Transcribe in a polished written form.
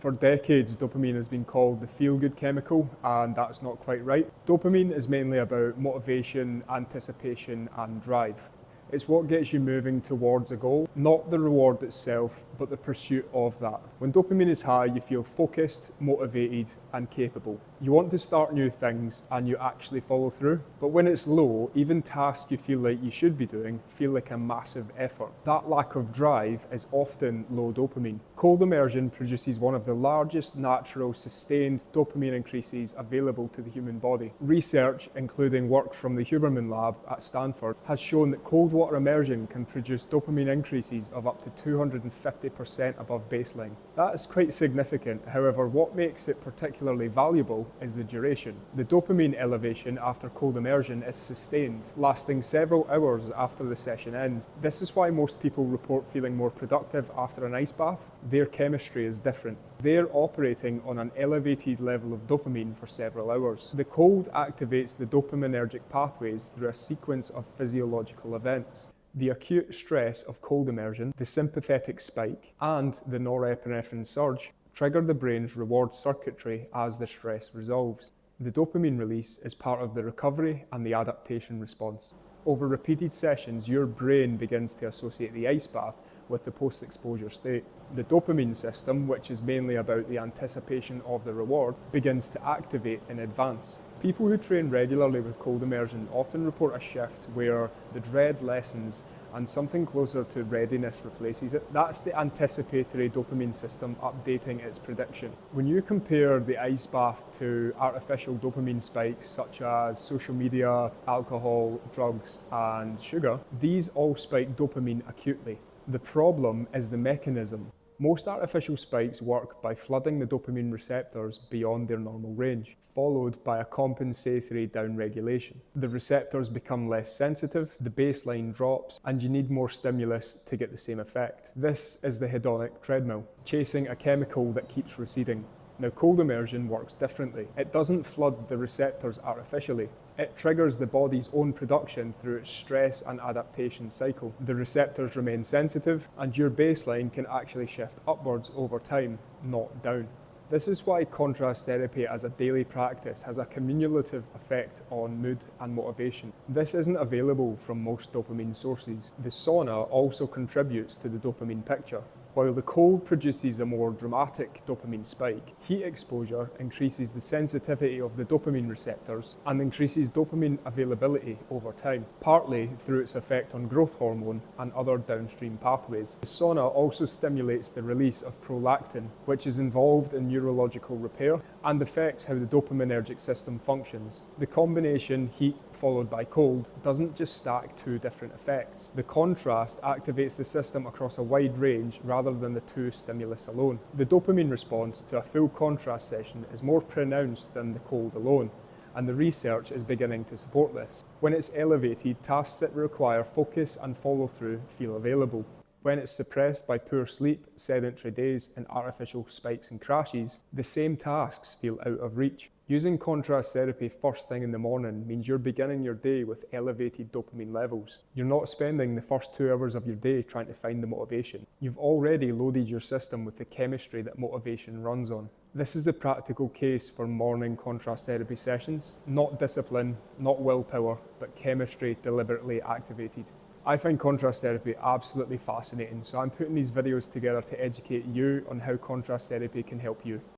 For decades, dopamine has been called the feel-good chemical, and that's not quite right. Dopamine is mainly about motivation, anticipation, and drive. It's what gets you moving towards a goal, not the reward itself, but the pursuit of that. When dopamine is high, you feel focused, motivated, and capable. You want to start new things and you actually follow through. But when it's low, even tasks you feel like you should be doing feel like a massive effort. That lack of drive is often low dopamine. Cold immersion produces one of the largest natural sustained dopamine increases available to the human body. Research, including work from the Huberman lab at Stanford, has shown that cold water immersion can produce dopamine increases of up to 250% above baseline. That is quite significant. However, what makes it particularly valuable is the duration. The dopamine elevation after cold immersion is sustained, lasting several hours after the session ends. This is why most people report feeling more productive after an ice bath. Their chemistry is different. They're operating on an elevated level of dopamine for several hours. The cold activates the dopaminergic pathways through a sequence of physiological events. The acute stress of cold immersion, the sympathetic spike, and the norepinephrine surge trigger the brain's reward circuitry as the stress resolves. The dopamine release is part of the recovery and the adaptation response. Over repeated sessions, your brain begins to associate the ice bath with the post-exposure state. The dopamine system, which is mainly about the anticipation of the reward, begins to activate in advance. People who train regularly with cold immersion often report a shift where the dread lessens and something closer to readiness replaces it. That's the anticipatory dopamine system updating its prediction. When you compare the ice bath to artificial dopamine spikes such as social media, alcohol, drugs, and sugar, these all spike dopamine acutely. The problem is the mechanism. Most artificial spikes work by flooding the dopamine receptors beyond their normal range, followed by a compensatory downregulation. The receptors become less sensitive, the baseline drops, and you need more stimulus to get the same effect. This is the hedonic treadmill, chasing a chemical that keeps receding. Now, cold immersion works differently. It doesn't flood the receptors artificially. It triggers the body's own production through its stress and adaptation cycle. The receptors remain sensitive, and your baseline can actually shift upwards over time, not down. This is why contrast therapy as a daily practice has a cumulative effect on mood and motivation. This isn't available from most dopamine sources. The sauna also contributes to the dopamine picture. While the cold produces a more dramatic dopamine spike, heat exposure increases the sensitivity of the dopamine receptors and increases dopamine availability over time, partly through its effect on growth hormone and other downstream pathways. The sauna also stimulates the release of prolactin, which is involved in neurological repair and affects how the dopaminergic system functions. The combination heat followed by cold doesn't just stack two different effects. The contrast activates the system across a wide range rather than the two stimulus alone. The dopamine response to a full contrast session is more pronounced than the cold alone, and the research is beginning to support this. When it's elevated, tasks that require focus and follow through feel available. When it's suppressed by poor sleep, sedentary days, and artificial spikes and crashes, the same tasks feel out of reach. Using contrast therapy first thing in the morning means you're beginning your day with elevated dopamine levels. You're not spending the first 2 hours of your day trying to find the motivation. You've already loaded your system with the chemistry that motivation runs on. This is the practical case for morning contrast therapy sessions. Not discipline, not willpower, but chemistry deliberately activated. I find contrast therapy absolutely fascinating, so I'm putting these videos together to educate you on how contrast therapy can help you.